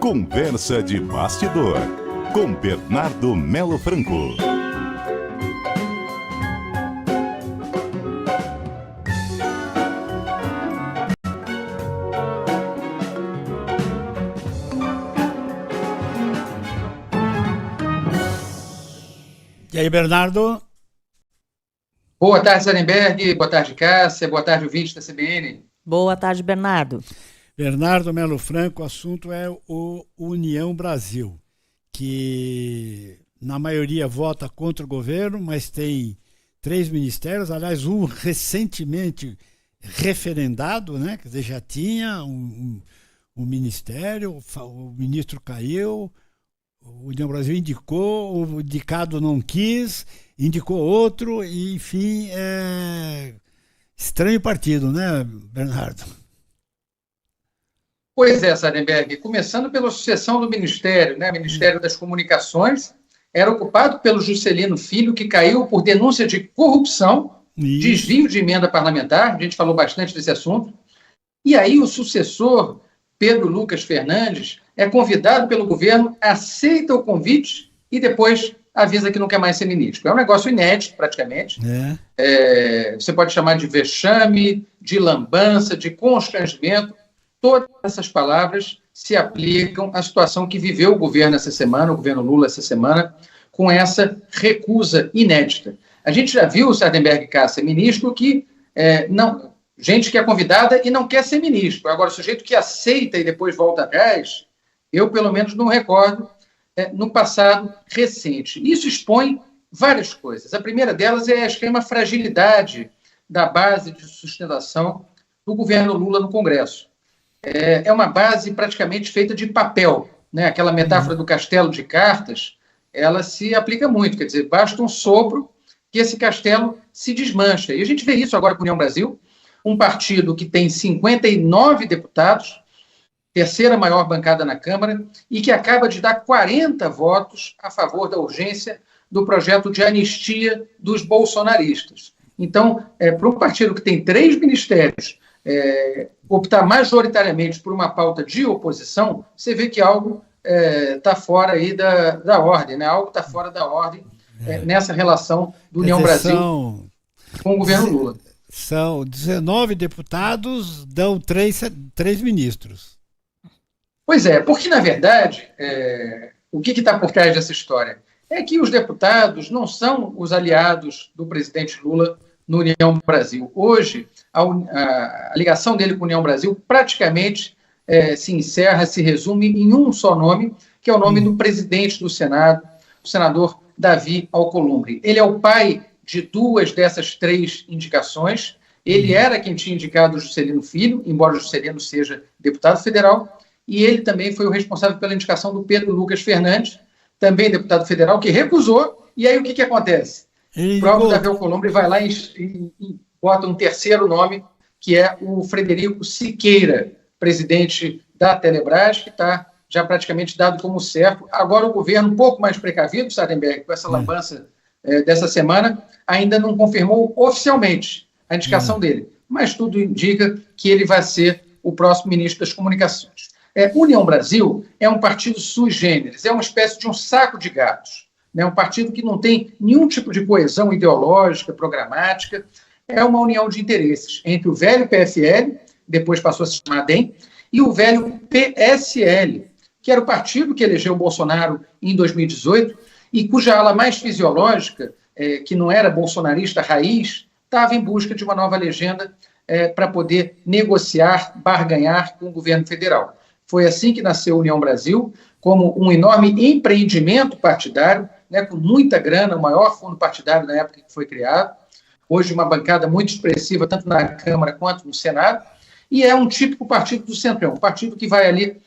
Conversa de Bastidor, com Bernardo Melo Franco. E aí, Bernardo? Boa tarde, Sarenberg. Boa tarde, Cássia. Boa tarde, ouvinte da CBN. Boa tarde, Bernardo. Bernardo Melo Franco, o assunto é o União Brasil, que na maioria vota contra o governo, mas tem 3 ministérios, aliás, um recentemente referendado, né? Quer dizer, já tinha um ministério, o ministro caiu, o União Brasil indicou, o indicado não quis, indicou outro, e enfim, estranho partido, né, Bernardo? Pois é, Sarenberg, começando pela sucessão do Ministério, né? Ministério das Comunicações, era ocupado pelo Juscelino Filho, que caiu por denúncia de corrupção, desvio de emenda parlamentar, a gente falou bastante desse assunto, e aí o sucessor, Pedro Lucas Fernandes, é convidado pelo governo, aceita o convite e depois avisa que não quer mais ser ministro. É um negócio inédito, praticamente. Você pode chamar de vexame, de lambança, de constrangimento. Todas essas palavras se aplicam à situação que viveu o governo essa semana, o governo Lula essa semana, com essa recusa inédita. A gente já viu o Sardenberg Cássia, ministro que gente que é convidada e não quer ser ministro. Agora, o sujeito que aceita e depois volta atrás, eu pelo menos não recordo no passado recente. Isso expõe várias coisas. A primeira delas é a extrema fragilidade da base de sustentação do governo Lula no Congresso. É uma base praticamente feita de papel, né? Aquela metáfora do castelo de cartas, ela se aplica muito, quer dizer, basta um sopro que esse castelo se desmancha. E a gente vê isso agora com a União Brasil, um partido que tem 59 deputados, terceira maior bancada na Câmara, e que acaba de dar 40 votos a favor da urgência do projeto de anistia dos bolsonaristas. Então, para um partido que tem 3 ministérios, optar majoritariamente por uma pauta de oposição, você vê que algo está fora aí da ordem, né? Algo está fora da ordem nessa relação do União Brasil com o governo Lula. São 19 deputados, dão 3 ministros. Pois é, porque, na verdade, o que está por trás dessa história? É que os deputados não são os aliados do presidente Lula no União Brasil. Hoje, a ligação dele com a União Brasil praticamente se encerra, se resume em um só nome, que é o nome do presidente do Senado, o senador Davi Alcolumbre. Ele é o pai de 2 dessas 3 indicações. Ele era quem tinha indicado o Juscelino Filho, embora o Juscelino seja deputado federal, e ele também foi o responsável pela indicação do Pedro Lucas Fernandes, também deputado federal, que recusou. E aí o que acontece? O próprio Davi Alcolumbre vai lá e bota um terceiro nome, que é o Frederico Siqueira, presidente da Telebrás, que está já praticamente dado como certo. Agora o governo, um pouco mais precavido, Sardenberg, com essa lambança dessa semana, ainda não confirmou oficialmente a indicação dele, mas tudo indica que ele vai ser o próximo ministro das Comunicações. União Brasil é um partido sui generis, é uma espécie de um saco de gatos, né? Um partido que não tem nenhum tipo de coesão ideológica, programática, é uma união de interesses entre o velho PFL, depois passou a se chamar DEM, e o velho PSL, que era o partido que elegeu o Bolsonaro em 2018 e cuja ala mais fisiológica, que não era bolsonarista raiz, estava em busca de uma nova legenda para poder negociar, barganhar com o governo federal. Foi assim que nasceu a União Brasil, como um enorme empreendimento partidário, né, com muita grana, o maior fundo partidário na época que foi criado, hoje uma bancada muito expressiva, tanto na Câmara quanto no Senado, e é um típico partido do Centrão, um partido que vai ali,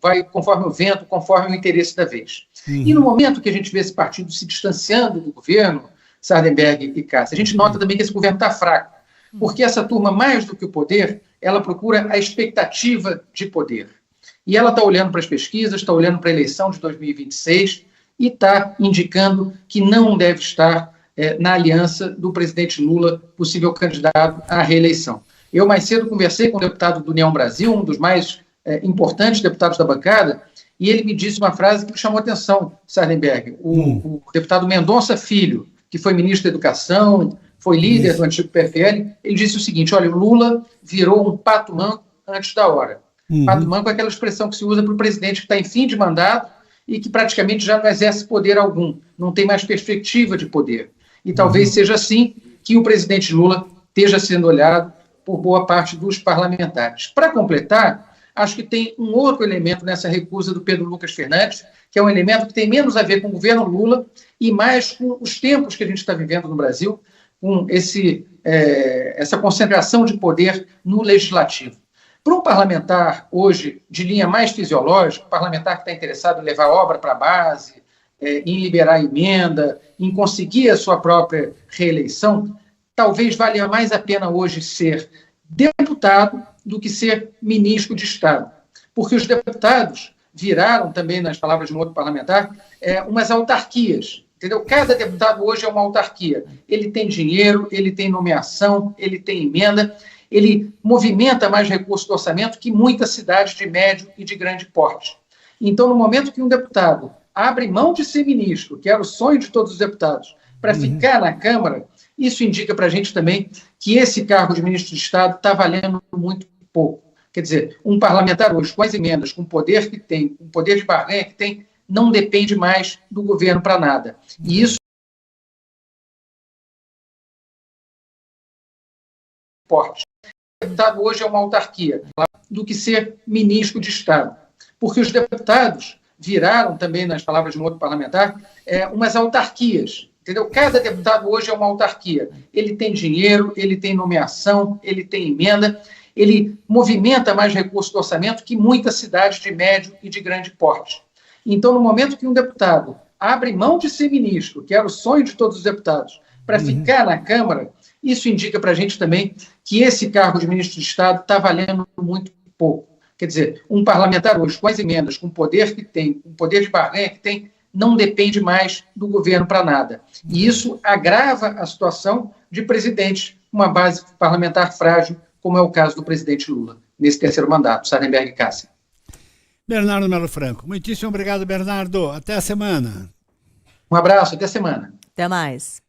vai conforme o vento, conforme o interesse da vez. E no momento que a gente vê esse partido se distanciando do governo, Sardenberg e Cássia, a gente nota também que esse governo está fraco, porque essa turma, mais do que o poder, ela procura a expectativa de poder. E ela está olhando para as pesquisas, está olhando para a eleição de 2026 e está indicando que não deve estar na aliança do presidente Lula, possível candidato à reeleição. Eu mais cedo conversei com o deputado do União Brasil, um dos mais importantes deputados da bancada, e ele me disse uma frase que me chamou a atenção, Sardenberg. O deputado Mendonça Filho, que foi ministro da Educação, foi líder do antigo PFL, ele disse o seguinte: olha, o Lula virou um pato manco antes da hora. Pato manco é aquela expressão que se usa para o presidente que está em fim de mandato e que praticamente já não exerce poder algum, não tem mais perspectiva de poder. E talvez seja assim que o presidente Lula esteja sendo olhado por boa parte dos parlamentares. Para completar, acho que tem um outro elemento nessa recusa do Pedro Lucas Fernandes, que é um elemento que tem menos a ver com o governo Lula e mais com os tempos que a gente está vivendo no Brasil, com essa concentração de poder no legislativo. Para um parlamentar hoje de linha mais fisiológica, um parlamentar que está interessado em levar obra para a base, em liberar emenda, em conseguir a sua própria reeleição, talvez valha mais a pena hoje ser deputado do que ser ministro de Estado. Porque os deputados viraram também, nas palavras de um outro parlamentar, umas autarquias. Entendeu? Cada deputado hoje é uma autarquia. Ele tem dinheiro, ele tem nomeação, ele tem emenda, ele movimenta mais recursos do orçamento que muitas cidades de médio e de grande porte. Então, no momento que um deputado abre mão de ser ministro, que era o sonho de todos os deputados, para ficar na Câmara, isso indica para a gente também que esse cargo de ministro de Estado está valendo muito pouco. Quer dizer, um parlamentar hoje, com as emendas, com o poder que tem, com o poder de barganha que tem, não depende mais do governo para nada. E isso forte. O deputado hoje é uma autarquia do que ser ministro de Estado. Porque os deputados viraram também, nas palavras de um outro parlamentar, umas autarquias. Entendeu? Cada deputado hoje é uma autarquia. Ele tem dinheiro, ele tem nomeação, ele tem emenda, ele movimenta mais recursos do orçamento que muitas cidades de médio e de grande porte. Então, no momento que um deputado abre mão de ser ministro, que era o sonho de todos os deputados, para ficar na Câmara, isso indica para a gente também que esse cargo de ministro de Estado está valendo muito pouco. Quer dizer, um parlamentar hoje, com as emendas, com o poder que tem, com o poder de barganha que tem, não depende mais do governo para nada. E isso agrava a situação de presidente, uma base parlamentar frágil, como é o caso do presidente Lula, nesse terceiro mandato, Sardenberg e Cássia. Bernardo Melo Franco. Muitíssimo obrigado, Bernardo. Até a semana. Um abraço, até a semana. Até mais.